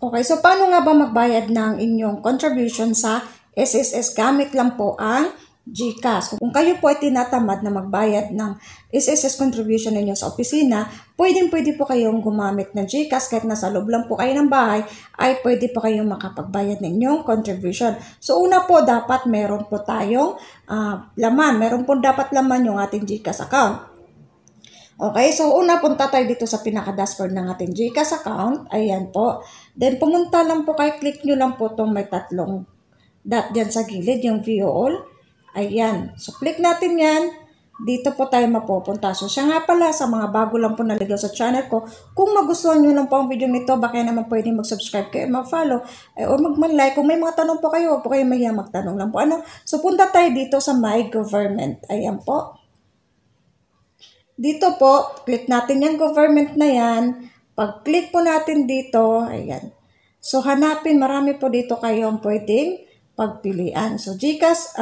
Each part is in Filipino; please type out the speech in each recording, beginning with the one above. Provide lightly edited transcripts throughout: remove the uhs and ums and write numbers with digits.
Okay, so paano nga ba magbayad ng inyong contribution sa SSS? Gamit lang po ang GCash. Kung kayo po ay tinatamad na magbayad ng SSS contribution ninyo sa opisina, pwede po kayong gumamit ng GCash kahit nasa loob lang po kayo ng bahay, ay pwede po kayong makapagbayad ng inyong contribution. So una po, dapat meron po tayong laman. Meron po dapat laman yung ating GCash account. Okay, so una punta tayo dito sa pinaka-dashboard ng ating GCash account. Ayan po. Then pumunta lang po kayo, click nyo lang po itong may tatlong dot dyan sa gilid, yung view all. Ayan. So click natin yan. Dito po tayo mapupunta. So siya nga pala, sa mga bago lang po naligaw sa channel ko, kung magustuhan nyo lang po ang video nito, baka naman pwedeng mag-subscribe kayo, mag-follow, or mag-like. Kung may mga tanong po kayo, huwag po kayo mahiya magtanong lang po. So punta tayo dito sa My Government. Ayan po. Dito po, click natin yung government na yan. Pag-click po natin dito, ayan. So, hanapin, marami po dito kayong pwedeng pagpilian. So, GCash,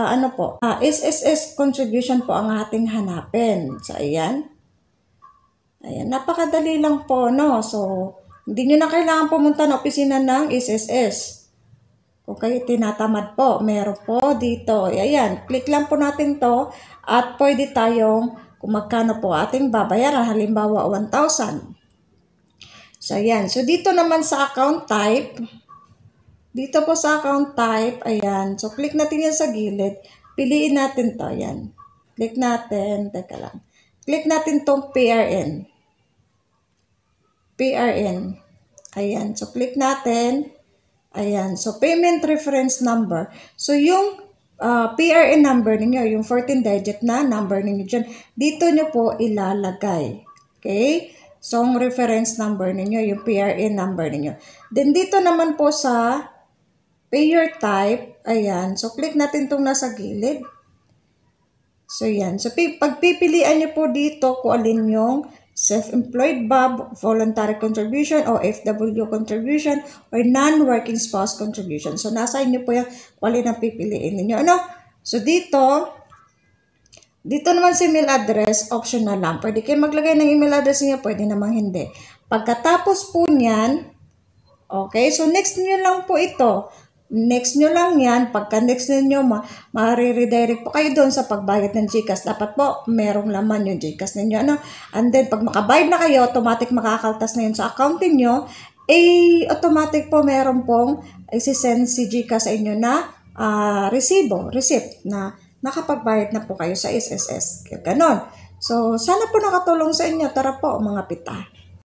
SSS contribution po ang ating hanapin. So, ayan. Ayan, napakadali lang po, no? So, hindi nyo na kailangan pumunta ng opisina ng SSS. Kung kayo tinatamad po, meron po dito. Ayan, click lang po natin to at pwede tayong kung magkano po ating babayaran, halimbawa 1,000. So, ayan. So, dito naman sa account type, dito po sa account type, ayan. So, click natin yan sa gilid. Piliin natin to, ayan. Click natin, teka lang. Click natin tong PRN. PRN. Ayan. So, click natin. Ayan. So, payment reference number. So, yung PRN number ninyo, yung 14-digit na number ninyo dyan, dito nyo po ilalagay. Okay? So, ang reference number ninyo, yung PRN number ninyo. Then, dito naman po sa payer type, ayan. So, click natin itong nasa gilid. So, yan. So, pagpipilian nyo po dito kung alin yung self-employed BOB, voluntary contribution, o FW contribution, or non-working spouse contribution. So, nasa inyo po yung kung alin ang pipiliin ninyo. So, dito naman si email address, optional lang. Pwede kayo maglagay ng email address niyo, pwede namang hindi. Pagkatapos po niyan, okay, so next nyo lang po ito. Next nyo lang yan. Pagka next nyo, ma-redirect po kayo doon sa pagbayad ng GCash. Dapat po, merong laman yung GCash ninyo. And then, pag makabayad na kayo, automatic makakaltas na yun sa account niyo, automatic po meron pong isi-send si GCash sa inyo na receipt na nakapagbayad na po kayo sa SSS. Ganon. So, sana po nakatulong sa inyo. Tara po, mga pita.